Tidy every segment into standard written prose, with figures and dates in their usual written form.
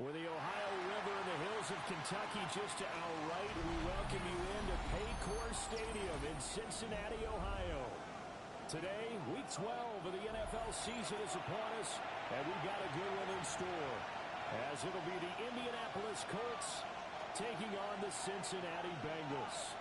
With the Ohio River and the hills of Kentucky just to our right, we welcome you into Paycor Stadium in Cincinnati, Ohio. Today, Week 12 of the NFL season is upon us, and we've got a good one in store, as it'll be the Indianapolis Colts taking on the Cincinnati Bengals.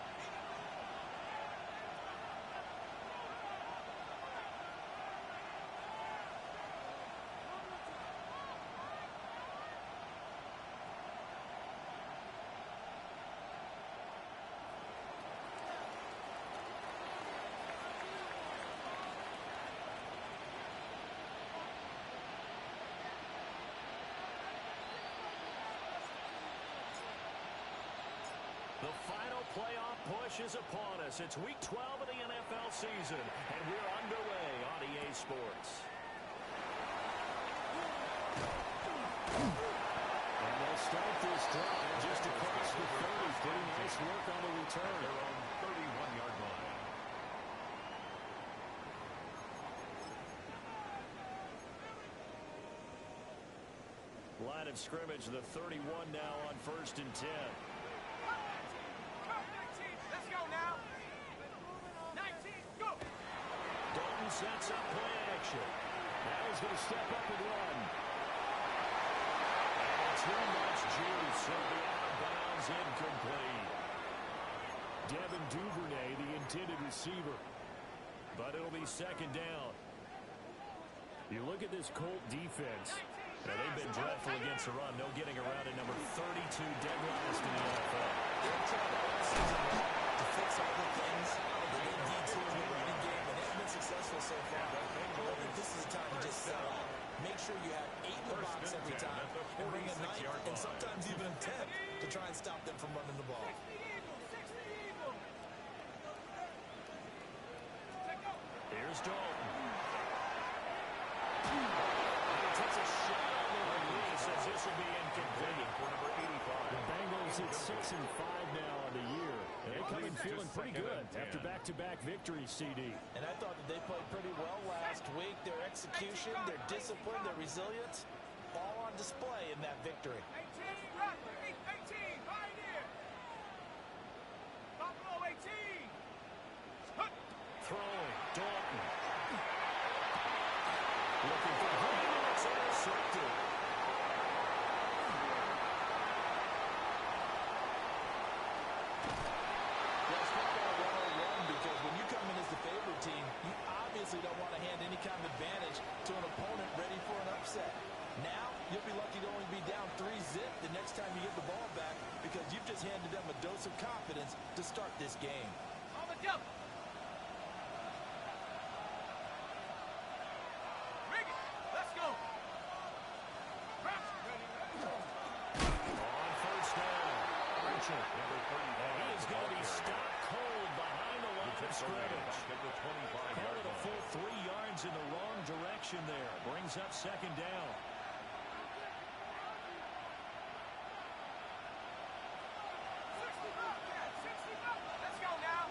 The final playoff push is upon us. It's Week 12 of the NFL season, and we're underway on EA Sports. And they'll start this drive just across the 30. Pretty nice work on the return. They're on the 31-yard line. Line of scrimmage, the 31 now on 1st and 10. Let's go now. 19, go. Dalton sets up play action. Now he's going to step up and run. And too much juice. He'll be out of bounds, incomplete. Devin Duvernay, the intended receiver. But it'll be second down. You look at this Colt defense. Now, they've been dreadful against the run. No getting around at number 32, dead last in the NFL. They're trying all season long to fix all the things that they need to in the running game, and they've been successful so far. I think this is a time to just settle out. Make sure you have 8 in the box every time, and bring a 9th, and sometimes even a 10th to try and stop them from running the ball. Here's Dalton. Takes a shot on the release as this will be incomplete for number 85. The Bengals at 6-5 now on the year. And they come in feeling pretty good after back-to-back victories, CD. And I thought that they played pretty well last week. Their execution, their discipline, their resilience, all on display in that victory. 18, right, 18, right here. Buffalo 18. Throwing, Dalton. Looking for Green, and it's intercepted. Let's talk about 101 because when you come in as the favorite team, you obviously don't want to hand any kind of advantage to an opponent ready for an upset. Now, you'll be lucky to only be down 3-zip the next time you get the ball back because you've just handed them a dose of confidence to start this game. On the jump. Let's go. On first down. Archer, number 30. And he is going to be stopped cold behind the line of scrimmage. Called it a full 3 yards in the wrong direction there. Brings up second down. Let's go now.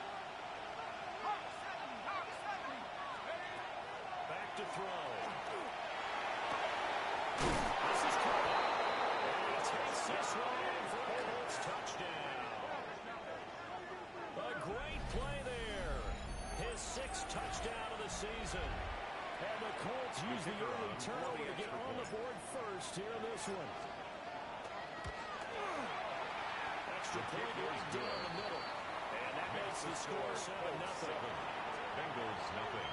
Back to throw. This is caught. And he takes this one in for a Colts touchdown. A great play there. His 6th touchdown of the season. And the Colts use the early turnover to get on the board first here in this one. Extra point right down the middle. And that makes the score 7-0. Bengals nothing.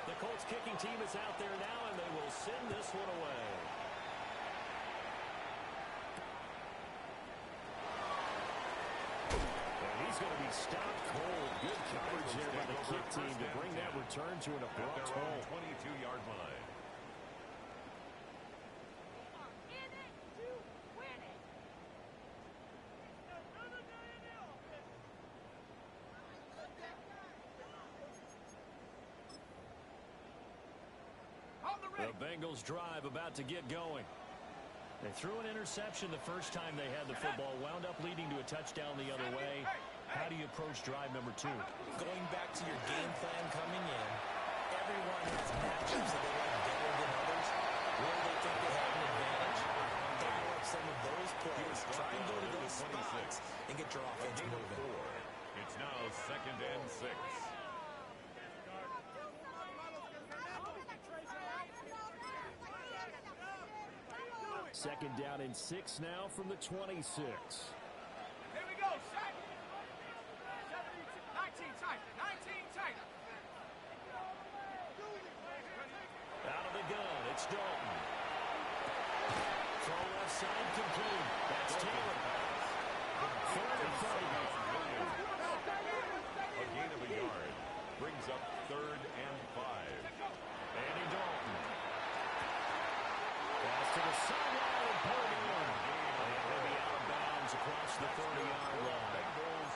The Colts kicking team is out there now, and they will send this one away. And he's going to be stopped cold. Good coverage there by the kick team to bring that return to an abrupt home. 22-yard line. The Bengals drive about to get going. They threw an interception the first time they had the football, wound up leading to a touchdown the other way. How do you approach drive number 2? Going back to your game plan coming in, everyone has matchups that they like better than others, where they think they have an advantage. Dial up some of those plays, try and go to those spots, and get your offense moving. It's now 2nd and 6. Second down and 6 now from the 26. Here we go, set. 19 tight, 19 tight. Out of the gun, it's Dalton. Throw left side complete. That's Taylor. Third and 5. A gain of a yard. Brings up 3rd and 5. Andy Dalton. Pass to the sideline and pulled in. And they'll be out of bounds across the 30-yard line. Bengals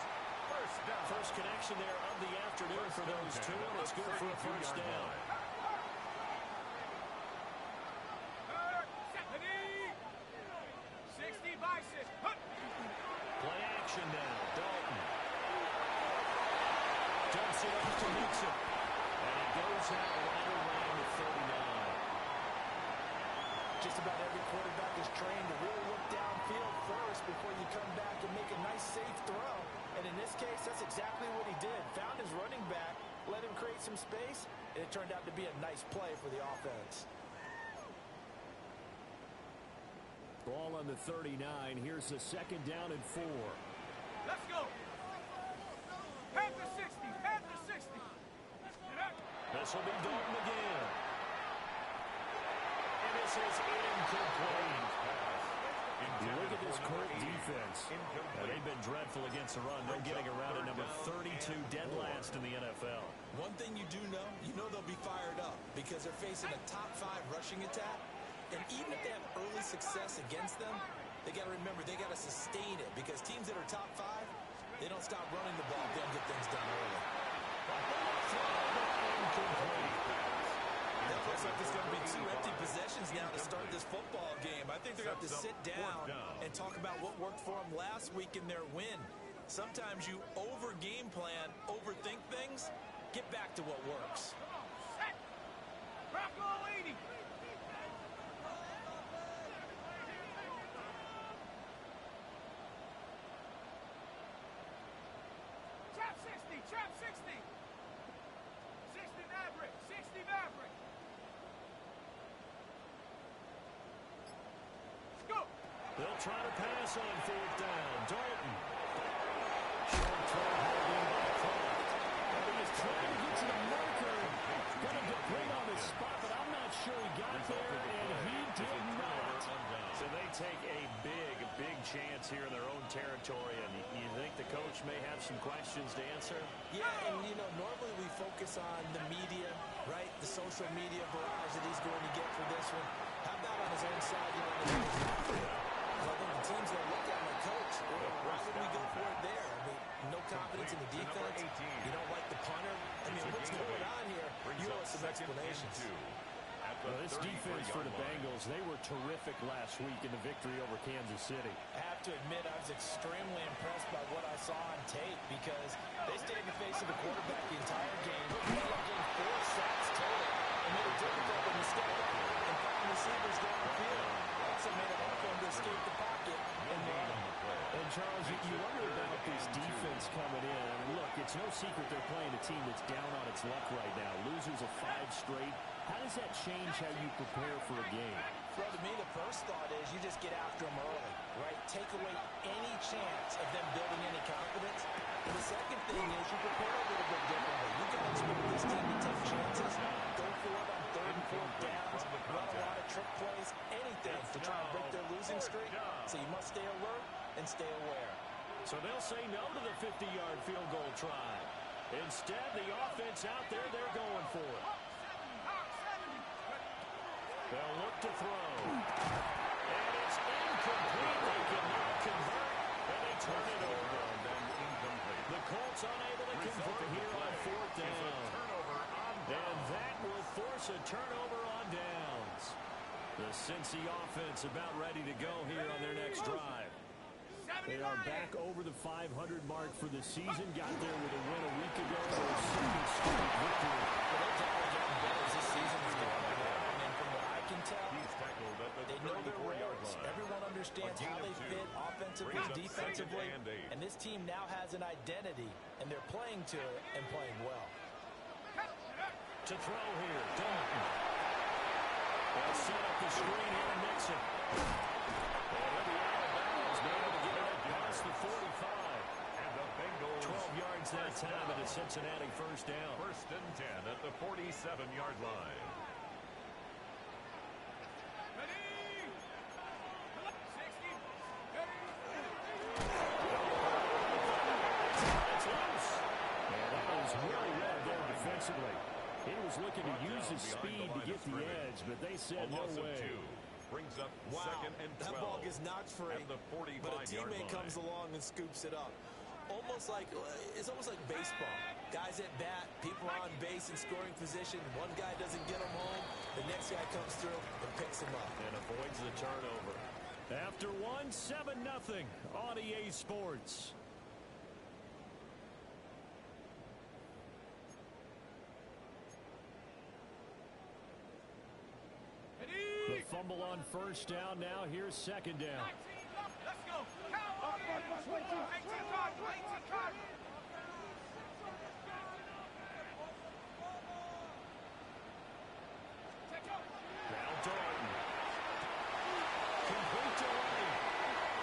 first down. First connection there of the afternoon for those two, and it's good for a first down. 60 by 6. Play action now. Dalton. Dumps it off to Mixon. And he goes out right around the 39. Just about every quarterback is trained to really look downfield first before you come back and make a nice, safe throw. And in this case, that's exactly what he did. Found his running back, let him create some space, and it turned out to be a nice play for the offense. Ball on the 39. Here's the second down and 4. Let's go. Panther 60. Panther 60. This will be Dalton again. And this is incomplete. You look at this Colt defense. They've been dreadful against the run. No getting around it. Number 32, dead last in the NFL. One thing you do know, they'll be fired up because they're facing a top 5 rushing attack. And even if they have early success against them, they got to remember they got to sustain it because teams that are top 5, they don't stop running the ball if they don't get things done early. That looks like there's going to be 2 empty possessions now to start this football game. I think they're going to have to sit down and talk about what worked for them last week in their win. Sometimes you over-game plan, overthink things. Get back to what works. Set. Rock all 80. Trap 60. Trap 60. 60 Maverick. 60 Maverick. Let's go. They'll try to pass on 4th down. Dalton. Short throw holding by Kraft. He is trying to get to the marker. Going to bring on the spot, but I'm not sure he got there, and he did not. So they take a big chance here in their own territory, and you think the coach may have some questions to answer? Yeah, and normally we focus on the media, right? The social media barrage that he's going to get for this one. How about on his own sideline? I think the team's going to look at him like, Coach, why would we go for it there? I mean, no confidence in the defense. You don't like the punter. I mean, what's going on here? You owe us some explanations. Well, this defense for the Bengals, they were terrific last week in the victory over Kansas City. I have to admit, I was extremely impressed by what I saw on tape because they stayed in the face of the quarterback the entire game. They gained 4 sacks total and made it difficult for him to step up and find receivers down the field. Also made it hard for him to escape the pocket and run. And, Charles, you wonder about this defense coming in. I mean, look, it's no secret they're playing a team that's down on its luck right now. Losers of 5 straight. How does that change how you prepare for a game? Well, to me, the first thought is you just get after them early, right? Take away any chance of them building any confidence. And the second thing is you prepare a little bit differently. You can expect this team to take chances, go for it on 3rd and 4th downs, run a lot of trick plays, anything to try and break their losing streak. So you must stay alert and stay aware. So they'll say no to the 50-yard field goal try. Instead, the offense out there, they're going for it. They'll look to throw. And it's incomplete. They cannot convert. And they turn it over. The Colts unable to convert here on 4th down. And that will force a turnover on downs. The The Cincy offense about ready to go here on their next drive. They are back over the 500 mark for the season. Got there with a win a week ago. Their second straight victory. Well, they're definitely getting better as this season is going on. And from what I can tell, they know their roles. Everyone understands how they fit offensively, defensively. And this team now has an identity, and they're playing to it and playing well. To throw here, Dalton. They'll set up the screen here and Nixon. And he'll be out of bounds, been able to get it past the 45. And the Bengals 12 yards that time at a Cincinnati first down. 1st and 10 at the 47-yard line. Ready? 60. Ready? It's loose. And that was really well there defensively. He was looking to use his speed to get the edge, but they said no way. Brings up Wow, 2nd and 12. that ball gets knocked free, at the 45-yard but a teammate comes along and scoops it up. It's almost like baseball. Guys at bat, people on base in scoring position. One guy doesn't get him home. The next guy comes through and picks him up. And avoids the turnover. After one, 7-0 on EA Sports. The fumble on first down. Now here's second down. 19. Let's go. Cowboys. 18 cards. 18 cards. Take up. Now Dalton. Complete to Lane.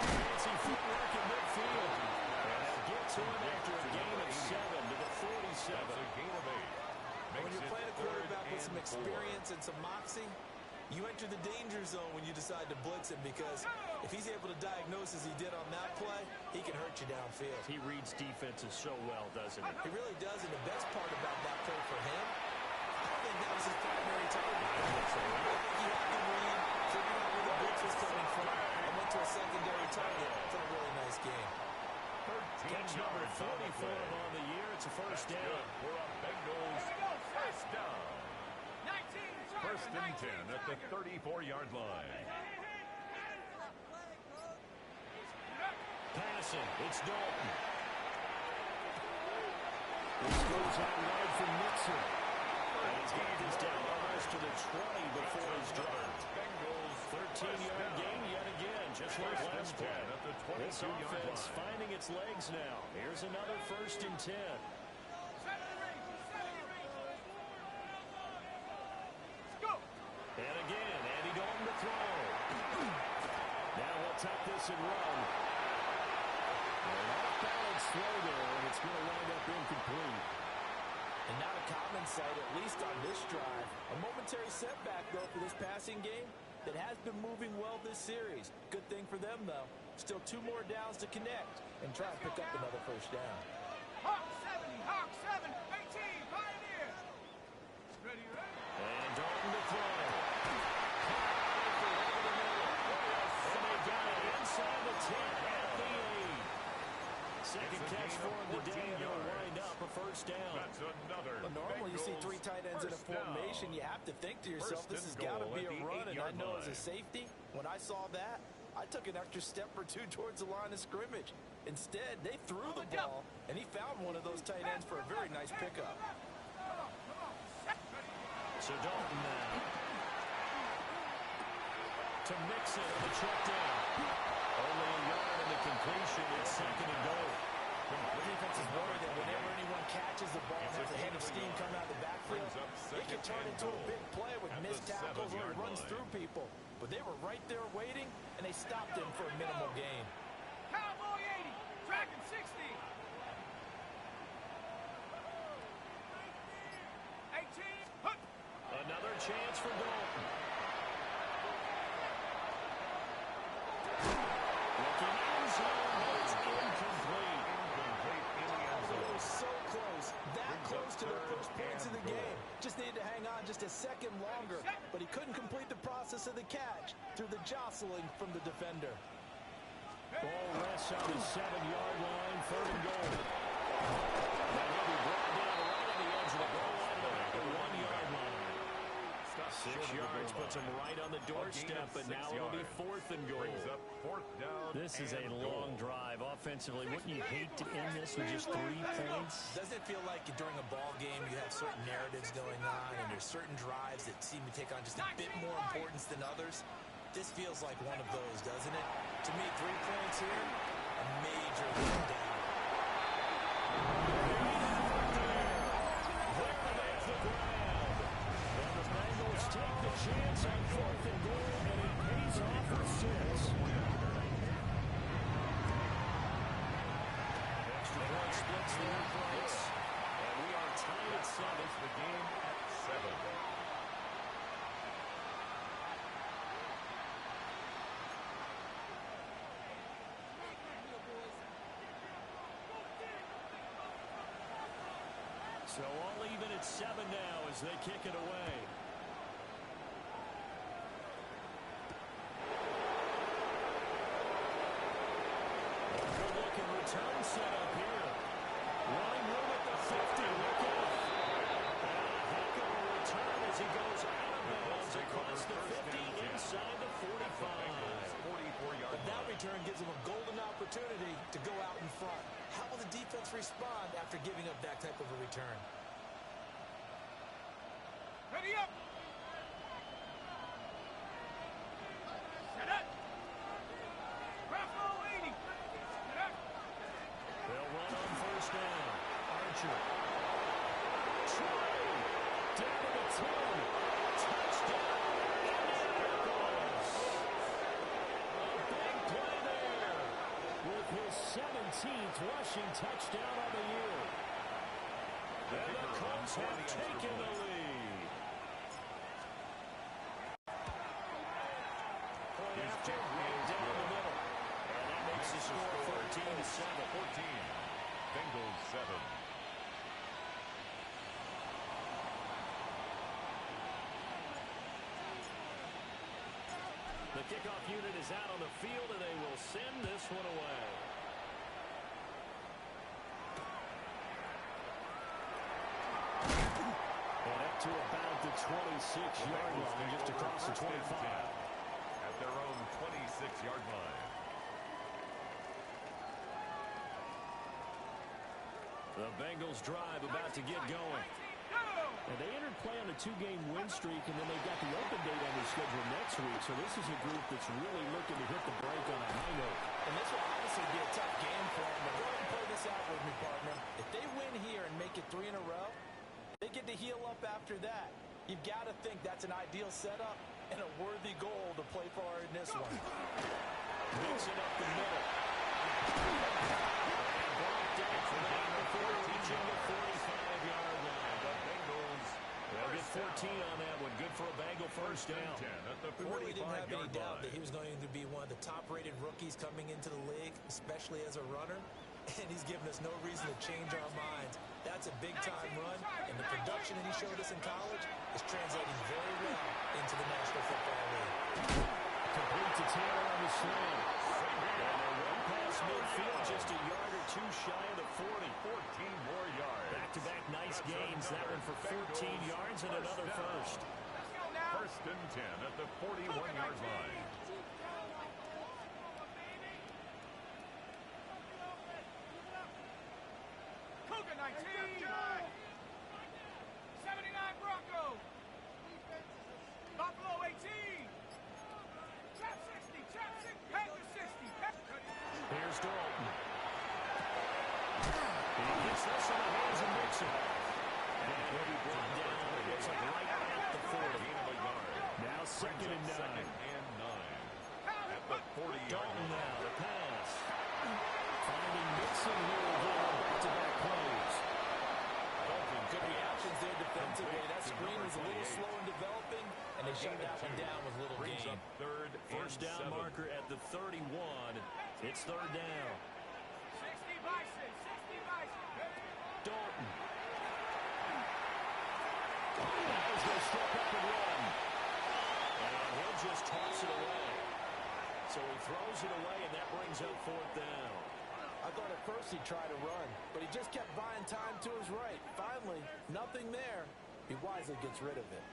Fancy footwork in midfield. And that gets him after a gain of 7 to the 47. That's a gain of 8. When you're playing a quarterback with some experience and some moxie, you enter the danger zone when you decide to blitz him, because if he's able to diagnose as he did on that play, he can hurt you downfield. He reads defenses so well, doesn't he? He really does, and the best part about that play for him, I don't think that was his primary target. I think he had the read, figured out where the blitz was coming from, and went to a secondary target for a really nice game. Catch number 44 on the year. It's a first down. For a Bengals first down. 19. 1st and 10 at the 34-yard line. Passing. It's Dalton. This goes out wide for Nixon. And his hand is down almost to the 20 before his dropped. Bengals 13-yard gain yet again, just like last play. at the This 22-yard offense line. finding its legs now. Here's another 1st and 10. And again, Andy Dalton to throw. Now he'll tuck this and run. An off-balance throw there, and it's going to wind up incomplete. And not a common sight, at least on this drive. A momentary setback, though, for this passing game that has been moving well this series. Good thing for them, though. Still 2 more downs to connect and try to pick up another first down. Hawk 7. Hawk 7. 18. Pioneer. Ready, ready. And Dalton to throw. And they got it inside the 10 at the 8. Second catch for him today, and he'll wind up a first down. That's another. Well, normally you see 3 tight ends in a first down. formation. You have to think to yourself, this has got to be a run. And I know as a safety, when I saw that, I took an extra step or 2 towards the line of scrimmage. Instead, they threw the ball, and he found one of those tight ends for a very nice pickup. So Dalton now. To Mixon on the check down. Only a yard in the completion. It's 2nd and goal. The defense is worried that whenever anyone catches the ball and has a head of steam coming out of the backfield, it can turn into a big play with missed tackles or it runs through people. But they were right there waiting, and they stopped him for a minimal gain. Cowboy 80. Dragon 60. 18. Hup. Another chance for Dalton. Looking end zone, but it's incomplete. Incomplete in the end It zone. was so close, that close to their first points of the game. Just needed to hang on just a second longer, but he couldn't complete the process of the catch through the jostling from the defender. Ball rests on the 7-yard line, 3rd and goal. Now he'll be brought down right on the edge of the goal line at the 1-yard line. 6 yards puts him right on the doorstep, but now it'll be 4th and goal. Brings up 4th down. This is a long drive. Offensively, wouldn't you hate to end this with just 3 points? Doesn't it feel like during a ball game you have certain narratives going on and there's certain drives that seem to take on just a bit more importance than others? This feels like one of those, doesn't it? To me, 3 points here, a major letdown. Take the chance on 4th and goal, and it pays off for 6. Extra point splits the points, and we are tied at 7. The game at 7. So all even at 7 now as they kick it away. Return set up here. Running room at the 50. Look out. And a heck of a return as he goes out of bounds across the 50 inside the 45. But that return gives him a golden opportunity to go out in front. How will the defense respond after giving up that type of a return? Ready up. Set up. Bravo 80. Set up. They'll run on 1st down. Archer. Trey. Down to the 10. Touchdown. Indianapolis. A big play there with his 17th rushing touchdown of the year. And the Colts have taken the lead. Point after, right down the middle. And that makes the score 14-7. 14. Bengals 7. The kickoff unit is out on the field, and they will send this one away. And up to about the 26-yard line, just across the 25. At their own 26-yard line. The Bengals drive about to get going. And they entered play on a 2-game win streak, and then they've got the open date on their schedule next week. So this is a group that's really looking to hit the break on a high note. And this will obviously be a tough game for them. But go ahead and play this out with me, partner. If they win here and make it 3 in a row, they get to heal up after that. You've got to think that's an ideal setup and a worthy goal to play for in this one. Mixing up the middle. And brought down for that before reaching the 45-yard line. They'll get 14 on that one. Good for a Bengal 1st down. We really didn't have any doubt that he was going to be one of the top-rated rookies coming into the league, especially as a runner. And he's given us no reason to change our minds. That's a big-time run, and the production that he showed us in college is translating very well into the National Football League. Complete to Taylor on the slam. And a run past midfield, just a yard or 2 shy of the 40. 14 more yards. Back-to-back nice gains. That one for 14 yards and another first. 1st and 10 at the 41-yard line. Cougar 19. 79 Broncos. Buffalo 18. Trap 60. Trap 60. Panther 60. Here's Dalton. He gets this in the hands of Mixon. And he'll be brought down. It looks like right at the 40. Now 2nd and 9. At the 40-yard Dalton line. now, the pass. Finding Mixon here again on back-to-back plays. Dalton, good reactions there defensively. That screen was a little slow in developing, and they shut that one down with little Brings gain. up 3rd and 1st down 7. marker at the 31. It's 3rd down. 60 Bison. 60 Bison. Dalton. Now he's going to step up and run. And he'll just toss it away. So he throws it away, and that brings up 4th down. I thought at first he'd try to run, but he just kept buying time to his right. Finally, nothing there. He wisely gets rid of it.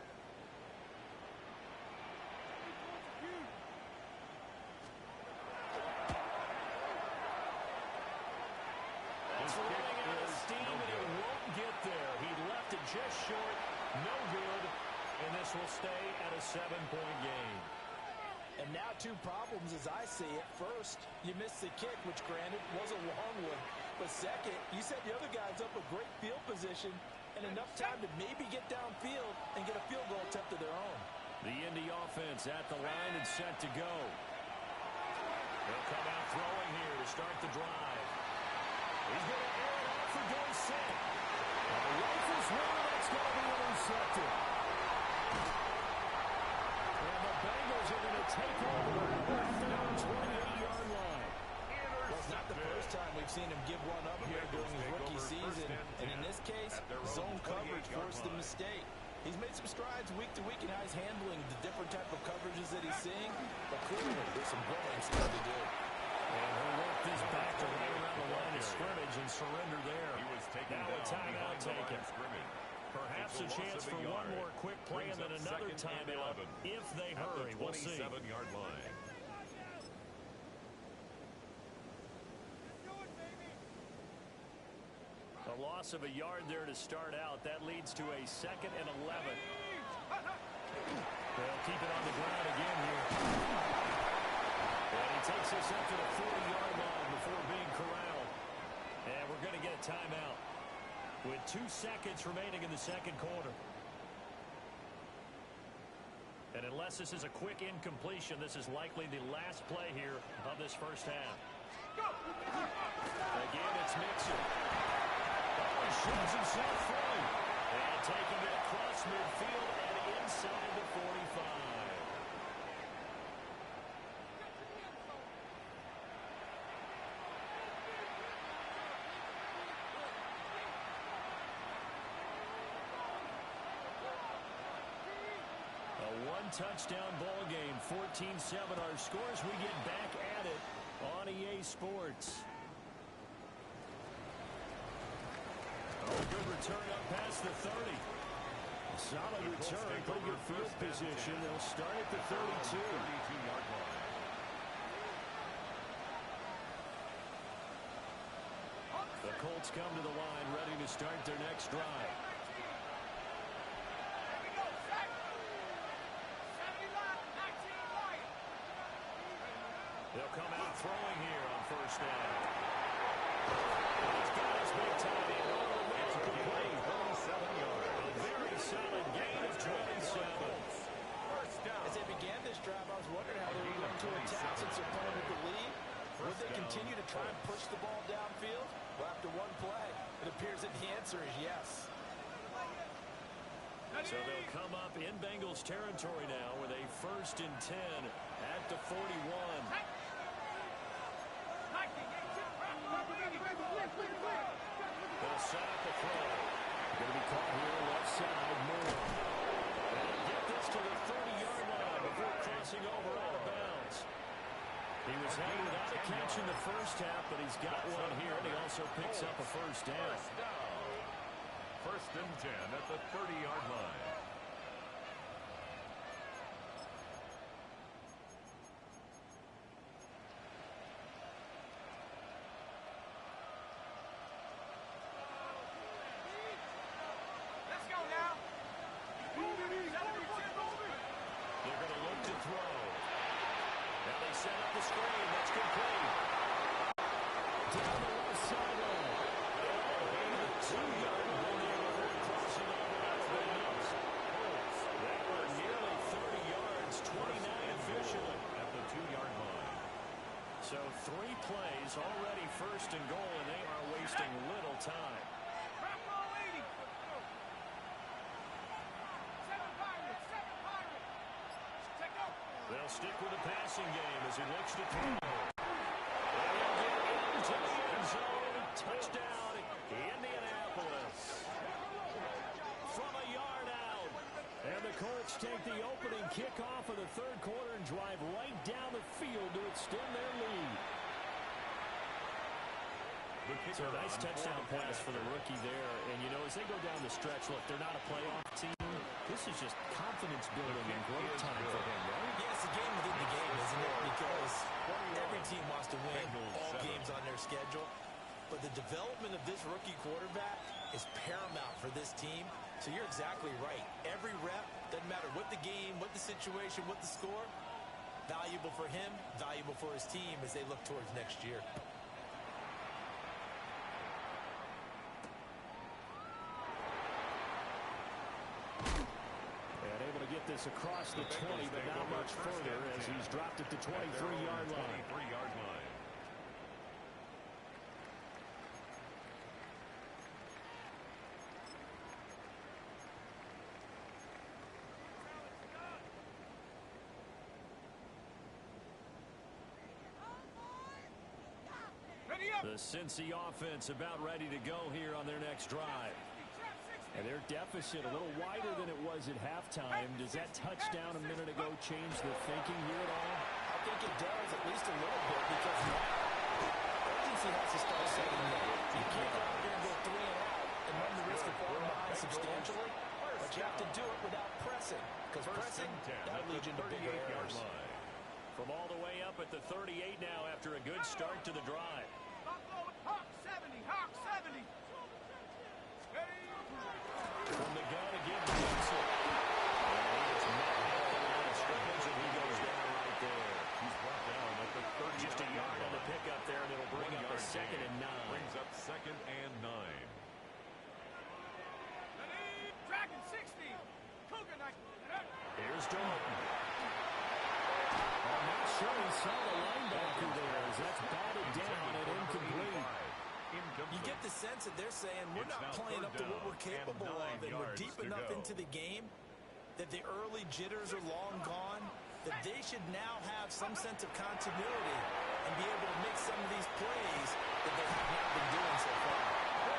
just short, no good, and this will stay at a 7-point game. And now two problems as I see it. First, you missed the kick, which granted was a long one. But second, you set the other guys up a great field position and enough time to maybe get downfield and get a field goal attempt of their own. The Indy offense at the line and set to go. They'll come out throwing here to start the drive. He's going to air it off for Dorsett. The rifle's one that's going to be intercepted. And the Bengals are going to take over at their own 28-yard line. Well, it's not the first time we've seen him give one up here during his rookie season. And in this case, zone coverage forced the mistake. He's made some strides week to week in how he's handling the different type of coverages that he's seeing. But clearly, there's some growing still to do. And he'll work this back to right around the line of scrimmage and surrender there. Now a timeout taken. Perhaps a chance for one more quick play and then another timeout if they hurry. We'll see. 27-yard line. A loss of a yard there to start out. That leads to a 2nd and 11. They'll keep it on the ground again here. And he takes this up to the 40-yard line before being corralled. And we're going to get a timeout with 2 seconds remaining in the second quarter. And unless this is a quick incompletion, this is likely the last play here of this first half. Again, it's Mixon. Shoves himself free. And taking it across midfield and inside the 45. A one-touchdown ball game, 14-7 our scores. We get back at it on EA Sports. Good return up past the 30. Solid return, pretty good field position. They'll start at the 32. 32-yard line. The Colts come to the line, ready to start their next drive. They'll come out throwing here on first down. He's got his big time in. Complete. 27 yards. A very solid gain of 27. First down. As they began this drive, I was wondering how they were going to attack since their opponent had the lead. Would they continue to try and push the ball downfield? Well, after one play, it appears that the answer is yes. So they'll come up in Bengals territory now with a 1st and 10 at the 41. They'll set up the throw. Going to be caught here left side, Moore. And he'll get this to the 30-yard line before crossing over out of bounds. He was had without a catch in the first half, but he's got one here, and he also picks up a first down. First and 10 at the 30-yard line. Let's go now. They're going to look to throw. Now they set up the screen. That's complete. Down the left sideline. And a 2-yard before crossing over out of bounds. They were nearly 30 yards, 29 officially. At the 2-yard line. So 3 plays, already 1st and goal, and they are wasting little time. They'll stick with the passing game as he looks to throw. And he'll get into the end zone. Touchdown, Indianapolis. From a yard out. And the Colts take the opening kickoff of the 3rd quarter and drive right down the field to extend their lead. So a nice touchdown pass for the rookie there. And, you know, as they go down the stretch, look, they're not a playoff team. This is just confidence building and growth time for them, right? Yeah, it's a game within the game, isn't it? Because every team wants to win all games on their schedule. But the development of this rookie quarterback is paramount for this team So you're exactly right. Every rep, doesn't matter what the game, what the situation, what the score, valuable for him, valuable for his team as they look towards next year. And able to get this across the 20, but not much further as he's dropped it to 23-yard line. 23-yard line. The Cincy offense about ready to go here on their next drive. And their deficit a little wider than it was at halftime. Does that touchdown a minute ago change the thinking here at all? I think it does, at least a little bit, because now urgency has to start setting in. You can't go out there and go 3 and out and run the risk of falling behind substantially, but you have to do it without pressing, because pressing, that'll lead you into bigger errors. From all the way up at the 38 now after a good start to the drive. Hawk 70, Hawk 70. From the gun again, Johnson. And he is met at the line of scrimmage, and he goes down right there. He's brought down at the 30. Just a yard on the pickup there, and it'll bring up a 2nd and 9. Brings up 2nd and 9. Dragon 60. Cougar 90. Here's Dalton. I'm not sure he saw the linebacker there as that's batted down and incomplete. You get the sense that they're saying we're not playing up to what we're capable of, and we're deep enough into the game that the early jitters are long gone, that they should now have some sense of continuity and be able to make some of these plays that they have not been doing so far.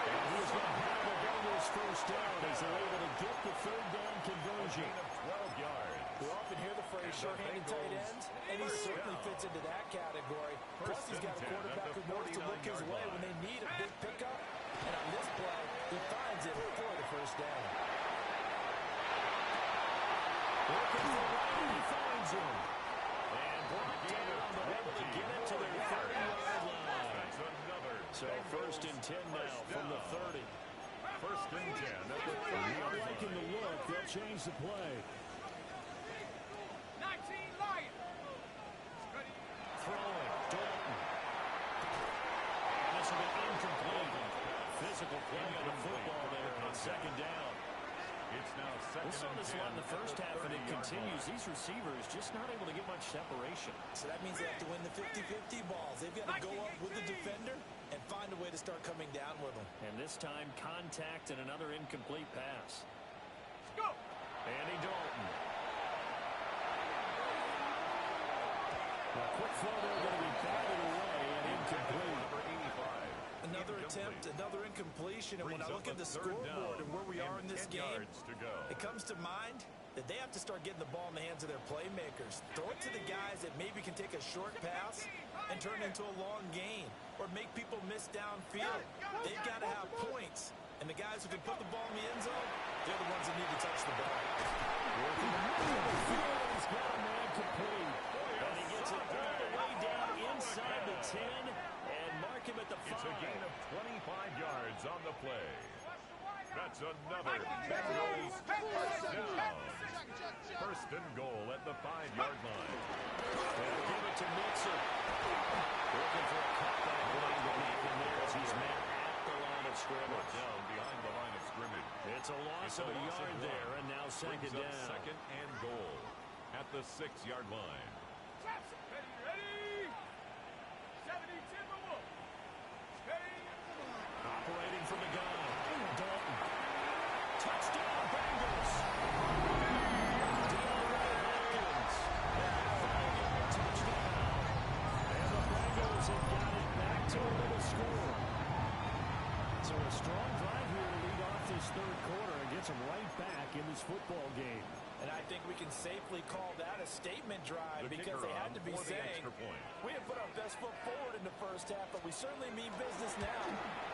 And he's going to have the Bengals first down as they're able to get the 3rd down conversion. Of 12 yards. We often hear the phrase short-handed tight ends, and he certainly fits into that category. Plus, he's got a quarterback who knows to look his way when they need a big pickup. And on this play, he finds it for the first down. Looking for Ryan, he finds him. And brought down, but able to get it to their 30-yard line. That's another. So 1st and 10 now from the 30. 1st and 10 at the 30. Not liking the look. They'll change the play. 19 Lion. Ready. Throwing. Dalton. This will be incomplete. Physical play on the football there on 2nd down. It's now 2nd We saw and this 10 a lot in the first half, and it 30-yard continues. line. These receivers just not able to get much separation. So that means they have to win the 50-50 balls. They've got to go up with the defender and find a way to start coming down with them. And this time, contact and another incomplete pass. Go. Andy Dalton. A quick throw there going to be batted away and incomplete. Number 85. Another attempt, another incompletion, and when I look at the scoreboard and where we are in this game, it comes to mind that they have to start getting the ball in the hands of their playmakers. Throw it to the guys that maybe can take a short pass and turn it into a long gain or make people miss downfield. They've got to have points, and the guys who can put the ball in the end zone, they're the ones that need to touch the ball. He's got a man complete. And he gets it all the way down inside the 10 and mark him at the 5. It's a gain of 25 yards on the play. That's another Bengals first down. 1st and goal at the 5-yard line. They'll give it to Mixon. Looking for a cutback line to Nathan there as he's met at the line of scrimmage. Down behind the line of scrimmage. It's a loss of a yard there, and now 2nd down. 2nd and goal at the 6-yard line. Ready. 70 Timberwolves. Ready. Operating from the gun. Dalton. Touchdown, Bengals. Touchdown. And the Bengals have got it back to a little score. So a strong drive here to lead off this 3rd quarter and gets them right back in this football game. And I think we can safely call that a statement drive because they had to be saying, we didn't put our best foot forward in the first half, but we certainly mean business now.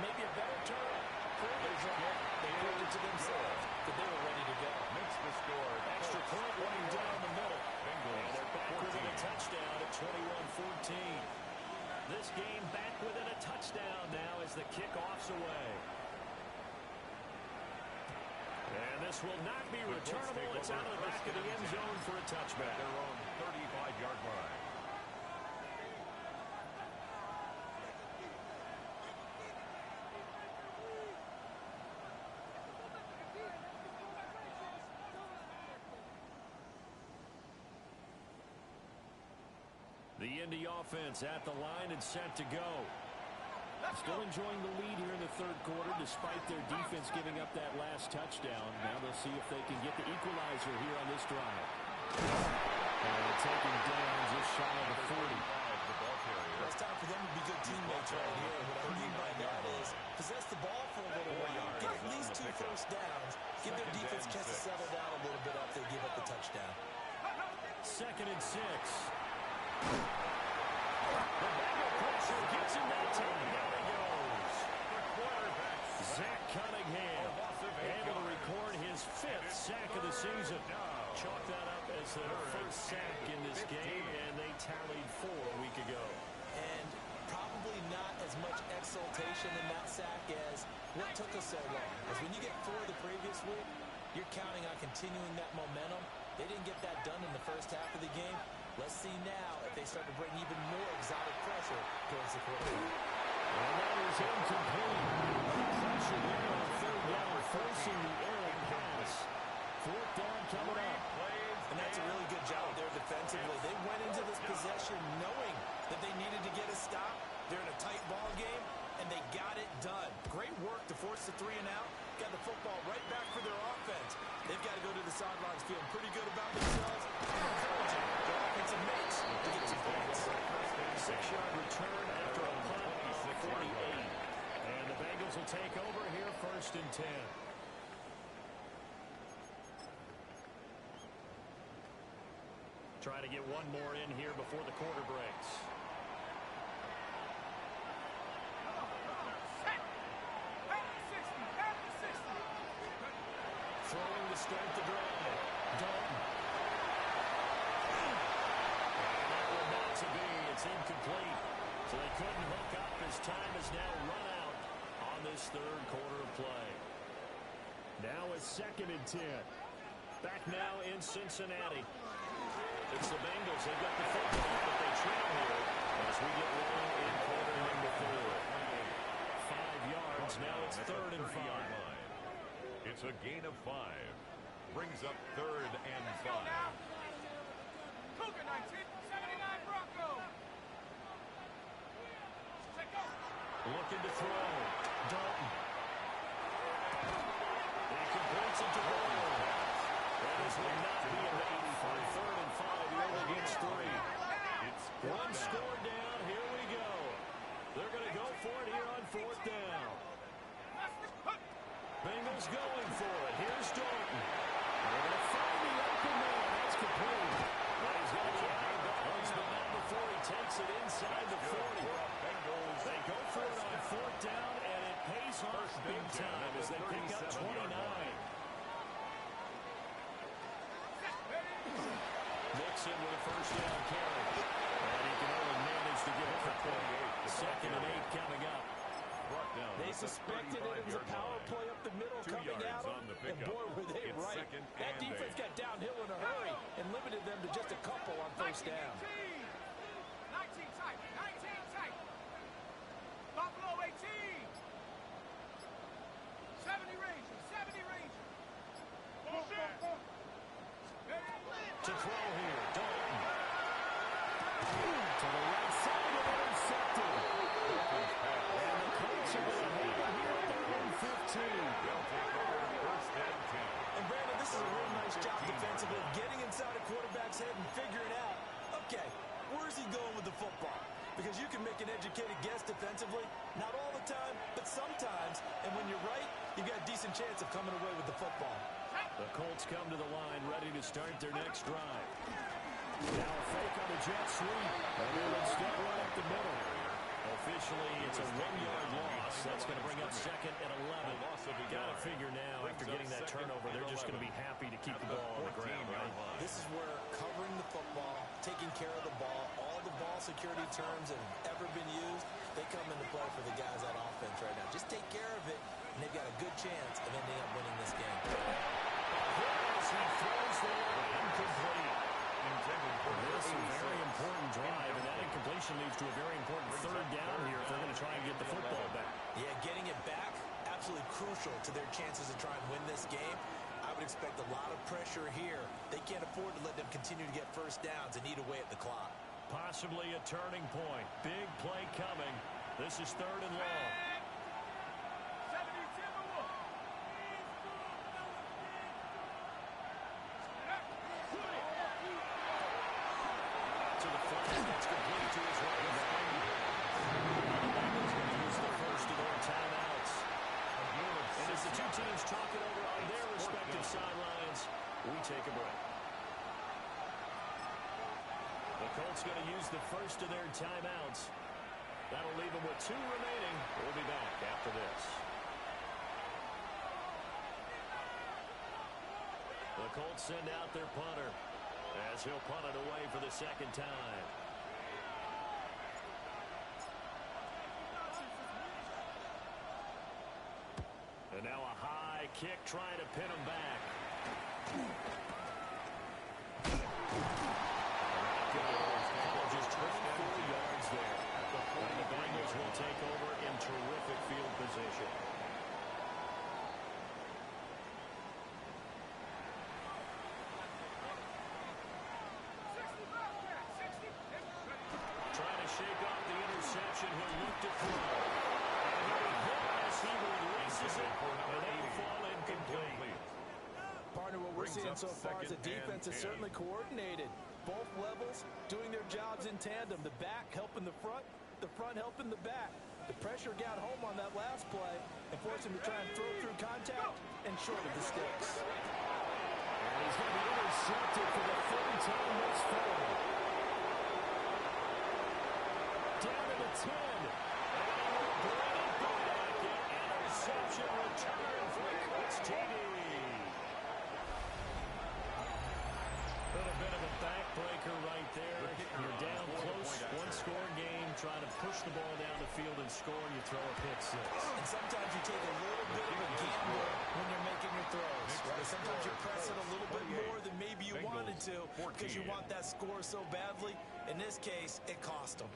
Maybe a better term for the drive. They proved it to themselves that they were ready to go. Makes the score. Extra point running down the middle. Bengals And they're back 14. within a touchdown at 21-14. This game back within a touchdown now as the kickoff's away. And this will not be returnable. It's out of the back of the end zone for a touchback. Their own 35-yard line. The Indy offense at the line and set to go. Still enjoying the lead here in the third quarter despite their defense giving up that last touchdown. Now they'll see if they can get the equalizer here on this drive. And taken down just shy of the 40. Well, it's time for them to be good teammates right here. What I mean by that is possess the ball for a little while, get at least 2 first downs, give their defense a chance to settle down a little bit after they give up the touchdown. 2nd and 6. The Bengal pressure gets him that time. Down he goes. Zach Cunningham able to record his 5th sack of the season. Chalk that up as their first sack in this game, and they tallied 4 a week ago. And probably not as much exultation in that sack as what took us so long. Because when you get 4 the previous week, you're counting on continuing that momentum. They didn't get that done in the first half of the game. Let's see now if they start to bring even more exotic pressure towards the quarterback. And that is incomplete. Pressure there on 3rd down, forcing the errant pass. 4th down coming up. And that's a really good job there defensively. They went into this possession knowing that they needed to get a stop. They're in a tight ball game, and they got it done. Great work to force the 3 and out. Got the football right back for their offense. They've got to go to the sidelines feeling pretty good about themselves and encouraging their offensive mates to get some points. 6-yard return after a punt of 48. And the Bengals will take over here 1st and 10. Try to get one more in here before the quarter breaks. Throwing to start the drive. Dalton. And that will not to be. It's incomplete. So they couldn't hook up as time has now run out on this 3rd quarter of play. Now it's 2nd and 10. Back now in Cincinnati. It's the Bengals. They've got the football, but they trail here as we get rolling in quarter number 4. 5 yards. Now it's 3rd and 5. It's a gain of 5. Brings up 3rd and 5. Cougar 1979 Broncos. Looking to throw. Dalton. He completes it to Ball. This will not be enough for 3rd and 5. He only gets 3. One score down. Here we go. They're going to go for it here on 4th down. Bengals going for it. Here's Dalton. They're going to find the open man. That's complete. But he's got to have the husband before he takes it inside the 40. They go for it on 4th down, and it pays off big time as they pick up 29. Nixon with a 1st down carry. And he can only manage to get it for 28. 2nd and 8 coming up. They suspected it was a power play up the middle coming at them, and boy, were they right. That defense got downhill in a hurry and limited them to just a couple on 1st down. 19 tight, 19 tight. Buffalo 18. 70 Rangers, 70 Rangers. To throw here, Dalton. To the right side of intercepted. And the Colts are going to have it here at their own 15. And Brandon, this is a real nice job defensively, getting inside a quarterback's head and figuring out, okay, where's he going with the football? Because you can make an educated guess defensively, not all the time, but sometimes. And when you're right, you've got a decent chance of coming away with the football. The Colts come to the line ready to start their next drive. Now a fake on the jet sweep. And they'll instead run up the middle. Officially, it's a 1-yard loss. That's going to bring up 2nd and 11. Got to figure now, after getting that turnover, they're just going to be happy to keep the ball on the ground, right? This is where covering the football, taking care of the ball, all all the ball security terms that have ever been used, they come into play for the guys on offense right now. Just take care of it, and they've got a good chance of ending up winning this game. As he throws there, incomplete. This is a very important drive, and that incompletion leads to a very important third down here if they're going to try and get the football back. Yeah, getting it back, absolutely crucial to their chances to try and win this game. I would expect a lot of pressure here. They can't afford to let them continue to get first downs and eat away at the clock. Possibly a turning point. Big play coming. This is 3rd and long. 72 To the front, that's complete to his right back. The Bengals going to use the first of their timeouts. And as the two teams talk it over on their respective sidelines, we take a break. The Colts going to use the first of their timeouts. That'll leave them with 2 remaining. We'll be back after this. The Colts send out their punter as he'll punt it away for the second time. And now a high kick trying to pin him back. Just 24 yards there. And the Bengals will take over in terrific field position. Trying to shake off the interception. He'll look to throw. And he'll hit as he releases it. And they fall incomplete. Partner, what we're seeing so far is the defense is certainly coordinated. Both levels doing their jobs in tandem. The back helping the front helping the back. The pressure got home on that last play and forced him to try and throw through contact and short of the sticks. And he's going to be intercepted for the 3rd time thus far. Down to the 10. And he will bring it back. An interception return for the Colts TD. A bit of a backbreaker right there. You're down close, 1-score game, trying to push the ball down the field and score, and you throw a pick 6. And sometimes you take a little bit of a gamble when you're making your throws. Right? Sometimes you press it a little bit more than maybe you wanted to because you want that score so badly. In this case, it cost them.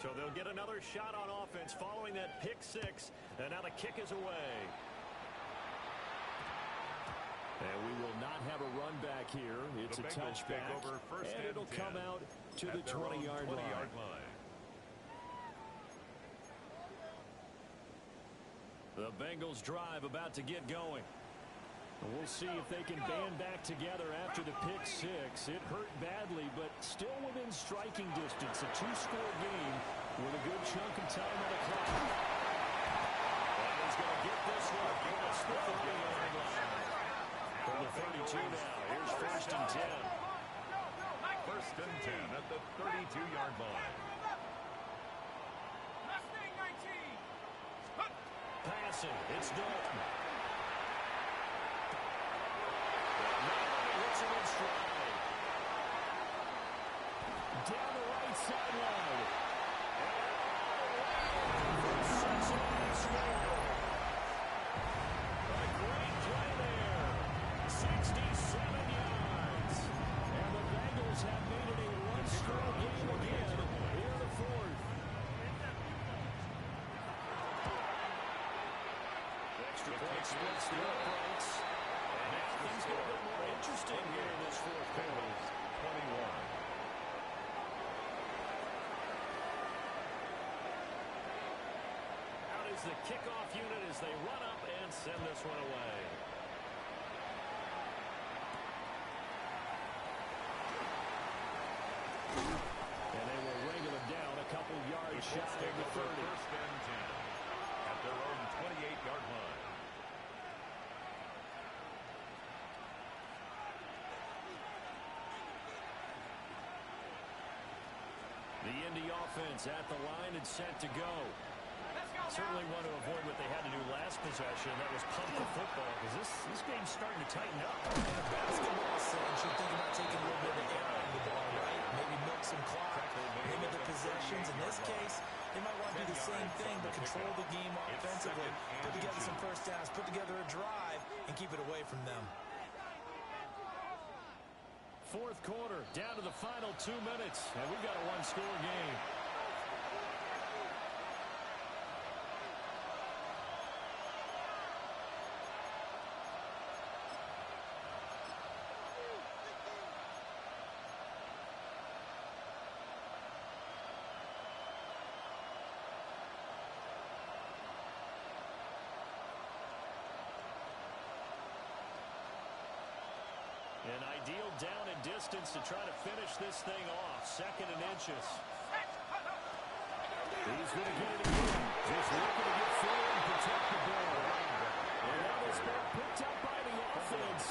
So they'll get another shot on offense following that pick 6, and now the kick is away. And we will not have a run back here. It's a touchback, and it'll come out to the 20-yard line. The Bengals drive about to get going. We'll see if they can band back together after the pick 6. It hurt badly, but still within striking distance. A 2-score game with a good chunk of time on the clock. And he's going to get this one past the 30-yard line. From the 32 now, here's 1st and 10. 1st and 10 at the 32-yard line. Passing, it's Dalton. Hits him in stride. Down the right sideline. Cincinnati score. A great play there. 67 yards. And the Bengals have made it a 1-score game again here in the 4th. Extra point splits the uprights. And things get a bit more interesting here in this 4th quarter. 21. Out is the kickoff unit as they run up and send this one away. And they will wrangle it down a couple yards shy of the 30. 1st and 10 at their own 28-yard line. The Indy offense at the line and set to go. Certainly want to avoid what they had to do last possession. That was pump the football, because this game's starting to tighten up. In a basketball sense, you're thinking about taking a little bit of air out of the ball, right? Maybe milk some clock, limit the possessions. In this case, they might want to do the same thing, but control the game offensively. Put together some first downs, put together a drive, and keep it away from them. Fourth quarter, down to the final 2 minutes, and we've got a one-score game. An ideal down and distance to try to finish this thing off. 2nd and inches. He's going to get it again. Just looking to get forward and protect the ball. And that has been picked up by the offense.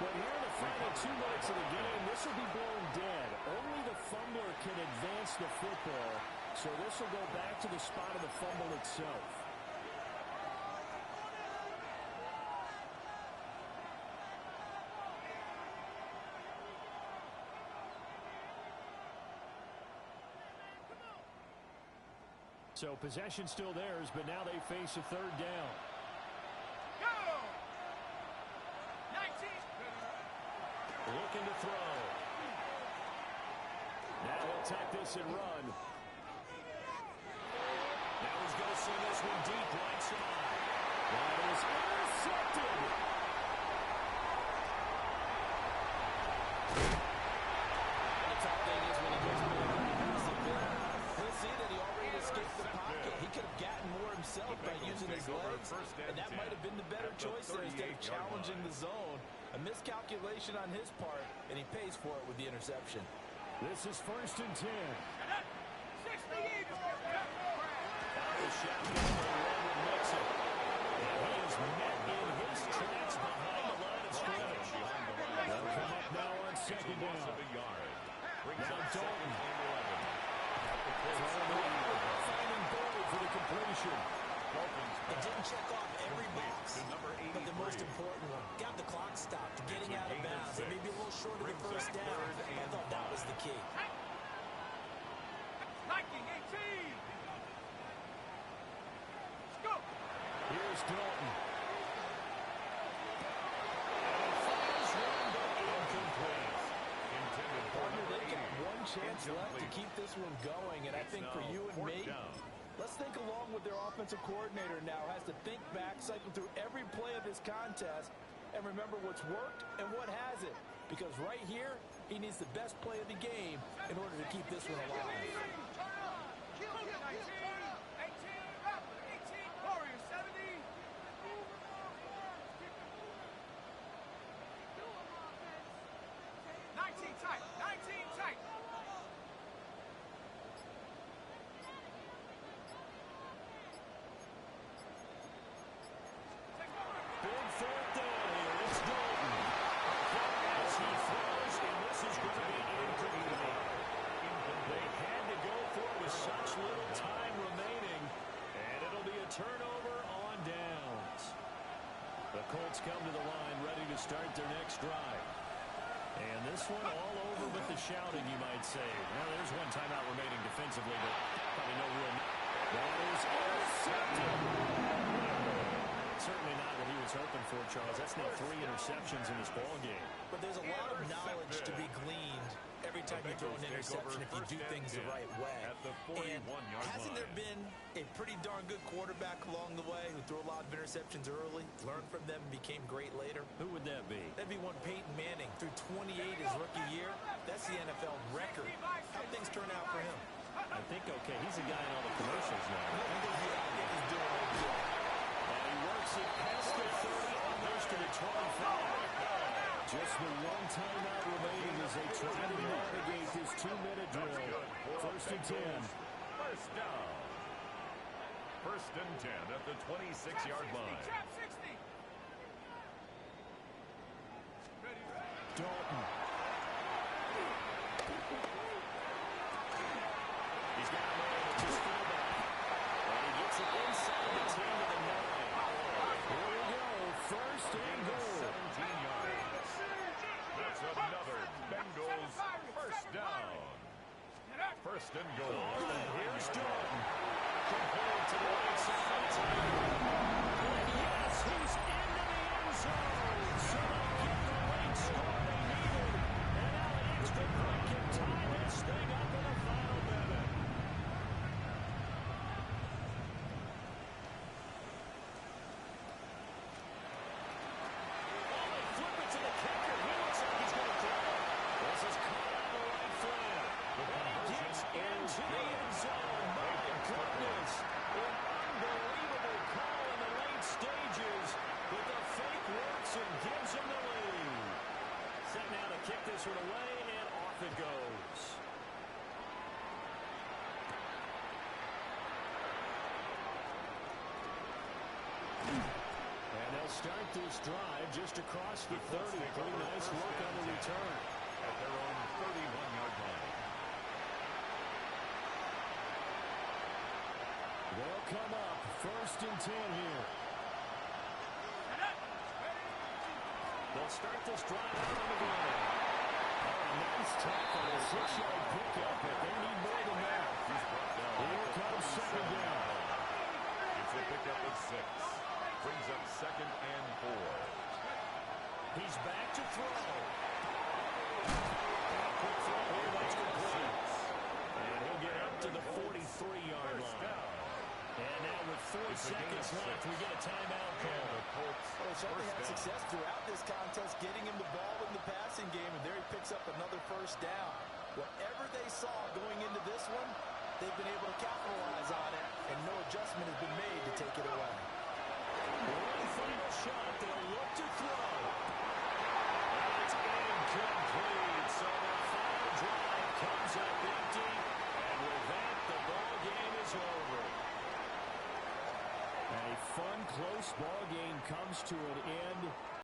But here in the final 2 minutes of the game, this will be blown dead. Only the fumbler can advance the football. So this will go back to the spot of the fumble itself. So possession still theirs, but now they face a 3rd down. Go! 19. Looking to throw. Now he'll take this and run. Now he's going to send this one deep right side. That is intercepted. The tough thing is when he goes below the pass a bit, he'll see that he already escaped the pocket. He could have gotten more himself by using his legs, and that might have been the better choice there instead of challenging the zone. A miscalculation on his part, and he pays for it with the interception. This is 1st and 10. 60 even. Out of shotgun for Robert Mixon. And he is met in his tracks behind the line of scrimmage. They'll come up now on 2nd down. Now Dalton. Finding Boyd for the completion. It didn't check off every box, but the most important one. Got the clock stopped, getting out of bounds. It may be a little short of the first down. I thought that was the key. 19-18. Let's go. Here's Dalton. And fires one, but incomplete. Partner, they've got one chance left to keep this one going, and I think for you and me, let's think along with their offensive coordinator now. Has to think back, cycle through every play of this contest, and remember what's worked and what hasn't. Because right here, he needs the best play of the game in order to keep this one alive. 19, 18, Warriors 70. 19 tight, 19 tight. Big 4th down here. It's Dalton. As he throws, and this is going to be incomplete. They had to go for it with such little time remaining, and it'll be a turnover on downs. The Colts come to the line ready to start their next drive. And this one all over with the shouting, you might say. Well, there's one timeout remaining defensively, but probably no real... That is intercepted. Certainly not what he was hoping for, Charles. That's now 3 interceptions in this ballgame. But there's a lot of knowledge to be gleaned every time you throw an interception if you do things the right way. And hasn't there been a pretty darn good quarterback along the way who threw a lot of interceptions early, learned from them, and became great later? Who would that be? That'd be one Peyton Manning. Threw 28 his rookie year. That's the NFL record. How'd things turn out for him? I think, okay, he's a guy in all the commercials now. I think he's doing all good. And he works it past the 30, almost to the 25. Just the one timeout remaining as they try to navigate this 2-minute drill. 1st and 10. First down. 1st and 10 at the 26-yard line. Trap 60. Ready, Dalton. He's got a man with his fullback. And he gets it inside First and goal. Here's Jordan. Complete to the right side. And yes, he's into the end zone. So they get the late score they needed. And now an extra point can tie this thing up in the final minute. Oh, they flip it to the kicker. He looks like he's going to throw. This is caught on the right flank. And he gets into the end zone. My goodness. An unbelievable call in the late stages. But the fake works and gives him the lead. Set now to kick this one away, and off it goes. And they'll start this drive just across the 30. Pretty nice work on the return. At their own 31-yard line. They'll come up first and 10 here. They'll start this drive out on the ground. Oh, a nice tackle, a 6-yard pickup, but they need more than that. Here comes second down. It's a pickup of 6. Brings up second and 4. He's back to throw. Quick throw here, that's complete. And he'll get up to the 43-yard line. And now with 4 seconds left, we get a timeout call. The Colts Well, certainly had success throughout this contest, getting him the ball in the passing game, and there he picks up another first down. Whatever they saw going into this one, they've been able to capitalize on it, and no adjustment has been made to take it away. One final shot, they'll look to throw. It's incomplete, so the final drive comes up empty, and with that, the ball game is over. A fun, close ball game comes to an end.